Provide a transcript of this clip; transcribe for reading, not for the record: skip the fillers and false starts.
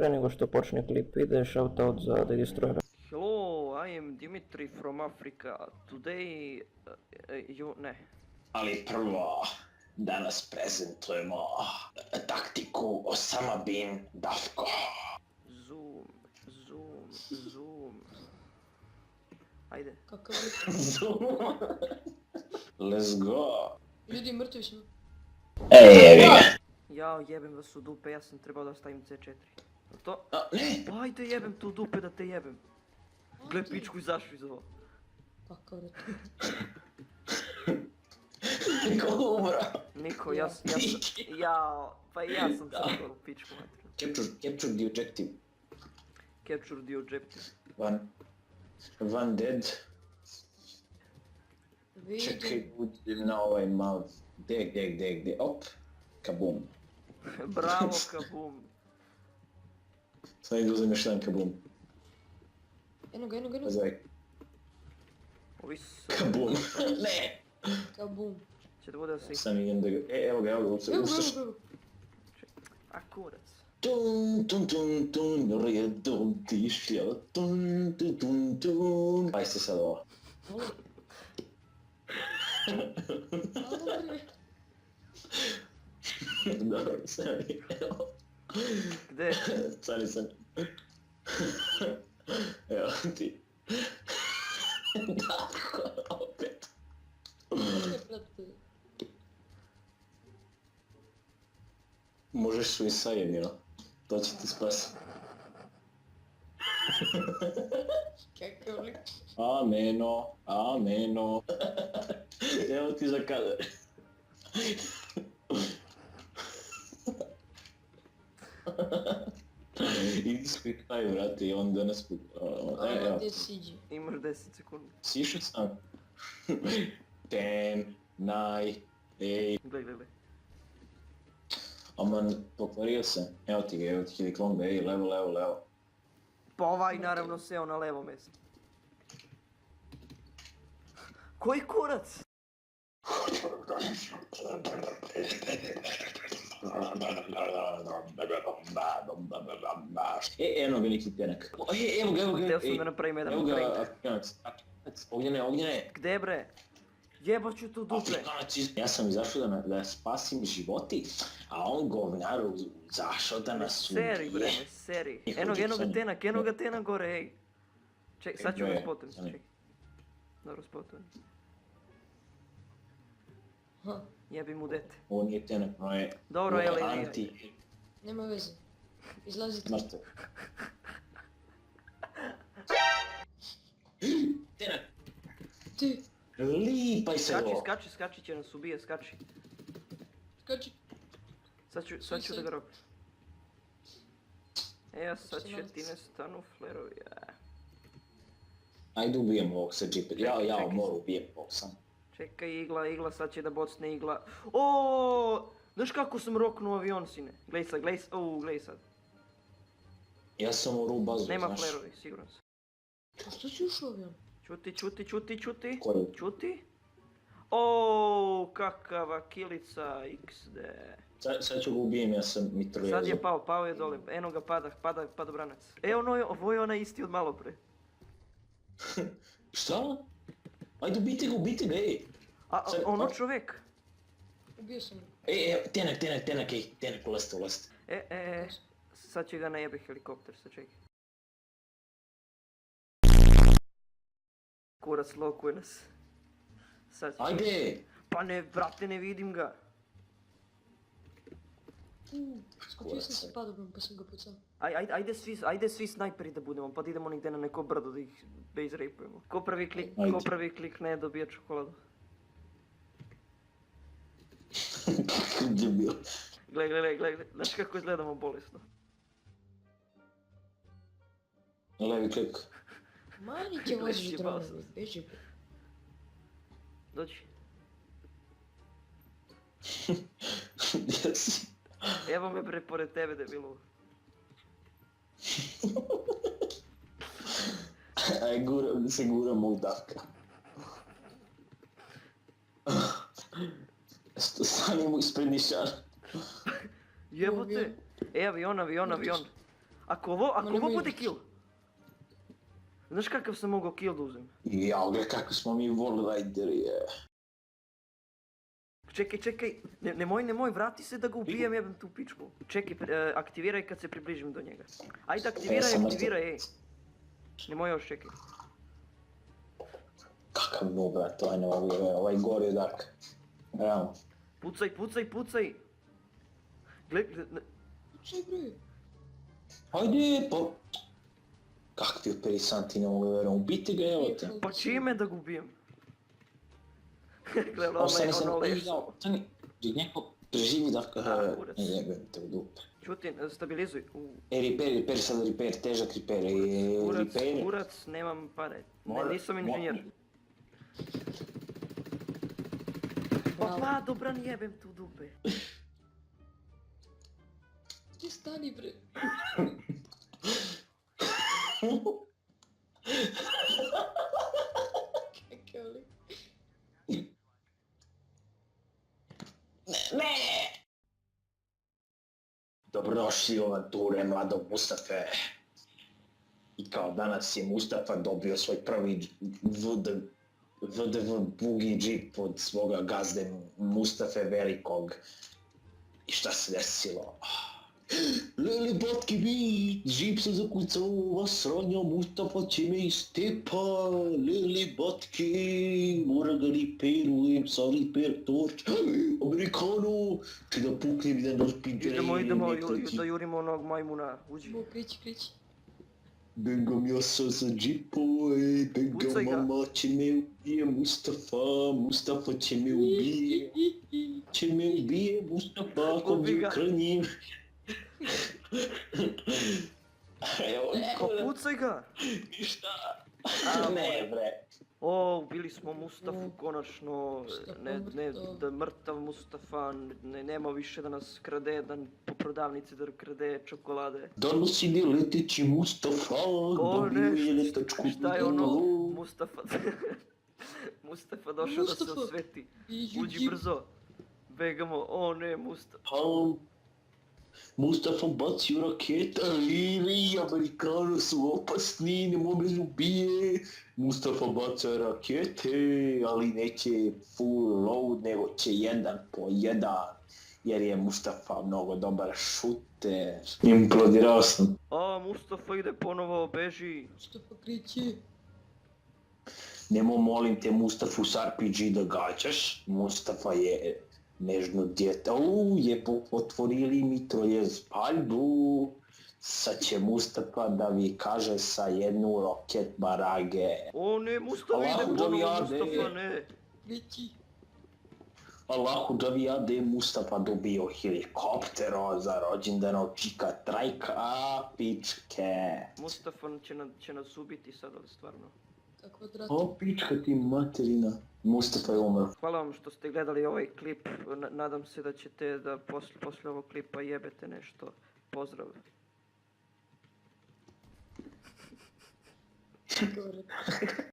Pre nego što počne klip, ide shoutout za Destroyera. Hello, I am Dimitri from Africa. Today, ne. Ali prvo, danas prezentujemo taktiku Osama bin Dafko. Zoom. Ajde. Kakav je? Let's go. Ljudi, mrtvi smo. Ej, jebi ga. Jao, jebem vas u dupe, ja sam trebao da stavim C4. Jel to? Ne. Ajde jebem tu dupe da te jebem. Gle pičku izašli iz ovo. Kakav je to? Ko umro? Niko, ja sam, jao, pa i ja sam sad u pičku materiju. Capture the objective. Capture the objective. One dead. Čekaj, Vidim. uđem na ovaj mal. Deg. Op. Kabum. Bravo, kabum. Sad idu uzem još jedan kabum. Eno ga. Pazaj. Ovi su... Kabum. Ne. Kabum. Će da bude da se ih... Sam idem da ga... Evo ga, ustaš. Evo. A kurac. Tun, redom tišlja, tun. Aj se sad ovo. Dobro, sam evo. Gde? Stani sam. Evo ti. Da, opet. Možeš suicide, jel? To će ti spasiti. Kakav lik. Ameno. Evo ti za kadar. Idi spiktaj, vrati, i on danas... Ajmo gdje siđi. Imaš 10 sekundi. Sišao sam. 10, 9, 8... Gle. Aman, pokvario se. Evo ti Hiliklon Bay, levo. Pa ovaj naravno seo na levo mjesto. Koji kurac? Eno ga neki tenak. Evo ga. Htio sam da napravim jedan Evo ga, prank. Afrikanac. Ognjene. Gde bre? Jebat ću tu dupe. Afrikanac, ja sam izašao da spasim životi, a on govnaru zašao da nas ubije. Seri bre, seri. Eno ga tenak gore, ej. Ček, sad ću ga spotujem, ček. Dobro, spotujem. Ha, Jebi mu dete. Ovo nije tenak, no je... Dobro, ovo je Eli, anti... nema veze. Izlazite. Mrtvo. Tenak! Ti, Lipaj se ovo! Skači će nas ubije, skači. skači. Sad ću da ga robim. Evo sad će ti nestanu flerovi, Ajde ubijem ovog sa džipe. Čekaj. Ja moram ubijem ovog sam. Čekaj, igla, sad će da bocne igla. Oooo! Znaš kako sam roknuo avion, sine? Glej sad. Ja sam u bazu, Nema znaš. flerovi, siguran sam. A što si ušao avion? Čuti. Koji? Čuti? Oooo, kakava kilica XD. Sad ću ga ubijem, ja sam mitroljezo. Sad je pao je dole. Eno ga pada branac. Ovo je onaj isti od malo pre. Šta? Ajde ubiti ga, ej! A Sad- ono čovjek. Ubio sam ga. Tenak, ulazite. Sad će ga najebe helikopter, sad čekaj. Kurac lokuje nas. Sad će... Ajde! Pa ne, brate, ne vidim ga. Skočio sam se padobom pa sam ga pucao. Ajde svi snajperi da budemo, pa da idemo negdje na neko brdo da ih base rapujemo. Ko Ajde. prvi klik ne dobije čokoladu. Gdje je bio? Gle, znaš kako izgledamo bolesno. Levi klik. Mani će voziš Jebao dronovi, sam se. beži. Dođi. Gdje si? Evo me bre pored tebe debilu. Aj, guram ovog Dafka. Stani mu ispred nišana. Jebote. Avion. Ako ovo nemoj bude reći. kill. Znaš kakav sam mogao kill da uzem? Ja, gle kako smo mi Wall Rideri, je. Čekaj, nemoj, vrati se da ga ubijem, jebem tu pičku. Čekaj, aktiviraj kad se približim do njega. Ajde, aktiviraj, ej. Nemoj još, čekaj. Kakav noob, brate, ovaj gori od Darka. Realno. Pucaj. Gle, Čaj bre. Hajde, pa... Kak ti operisanti ne mogu vjerujem, ubiti ga, evo te. pa čime da ga ubijem? Gle, Ostane se ono na leso. Tani, gdje neko preživi da... kurac. Jebem te u dupe. Čuti, stabilizuj. Repair, sad repair, težak repair, repair. Kurac, nemam pare. Mora- Nisam inženjer. Bravo. Pa dobran jebem tu dupe. Gdje stani bre? Kakav lik. Dobrodošli u avanture mladog Mustafe. I kao danas je Mustafa dobio svoj prvi VDV bugi džip od svoga gazde Mustafe Velikog. I šta se desilo? Lili botki bi, džip se zakucao ova sronja, Mustafa će me istepa. Lili botki, mora ga repairujem sa repair torch. Amerikano, ti da puknem i da nos pidre. Idemo da jurimo onog majmuna, uđi. Mo, krići. Bengam ja sa džipove, Pucaj ga. mama će me ubije, Mustafa će me ubije. Mustafa, ako Ubi mi ga. krnjim. Evo, Pa pucaj ga! ništa. A, Ne bre. O, ubili smo Mustafu konačno, Mustafa ne, mrtav. da mrtav Mustafa, nema više da nas krade, da po prodavnici da krade čokolade. Danas ide leteći Mustafa, dobio je letačku šta je ono? diplomu. Mustafa, Mustafa došao da se Mustafa. osveti. Iđu Uđi džip. brzo. Begamo, o ne, Mustafa. Mustafa bacio raketa, Lili, Amerikano su opasni, ne mogu me ubije. Mustafa baca rakete, ali neće full load, nego će 1 po 1. Jer je Mustafa mnogo dobar šuter. Implodirao sam. A, Mustafa ide ponovo, beži. Mustafa krići. Nemo molim te Mustafu s RPG da gađaš. Mustafa je nežno dijete. Je otvorili mitroljez paljbu. Sad će Mustafa da vi kaže sa jednu roket barage. O ne, Mustafa Allahu ide ponovo, dovijade. Mustafa ne. Krići. Allahu da vi jade, Mustafa dobio helikoptero za rođendanog čika trajka, pičke. Mustafa će nas ubiti sad, ali stvarno. Kakva drata. O, pička ti materina. Mustafa je umro. Hvala vam što ste gledali ovaj klip, nadam se da ćete da posle ovog klipa jebete nešto. Pozdrav. Kakva drata.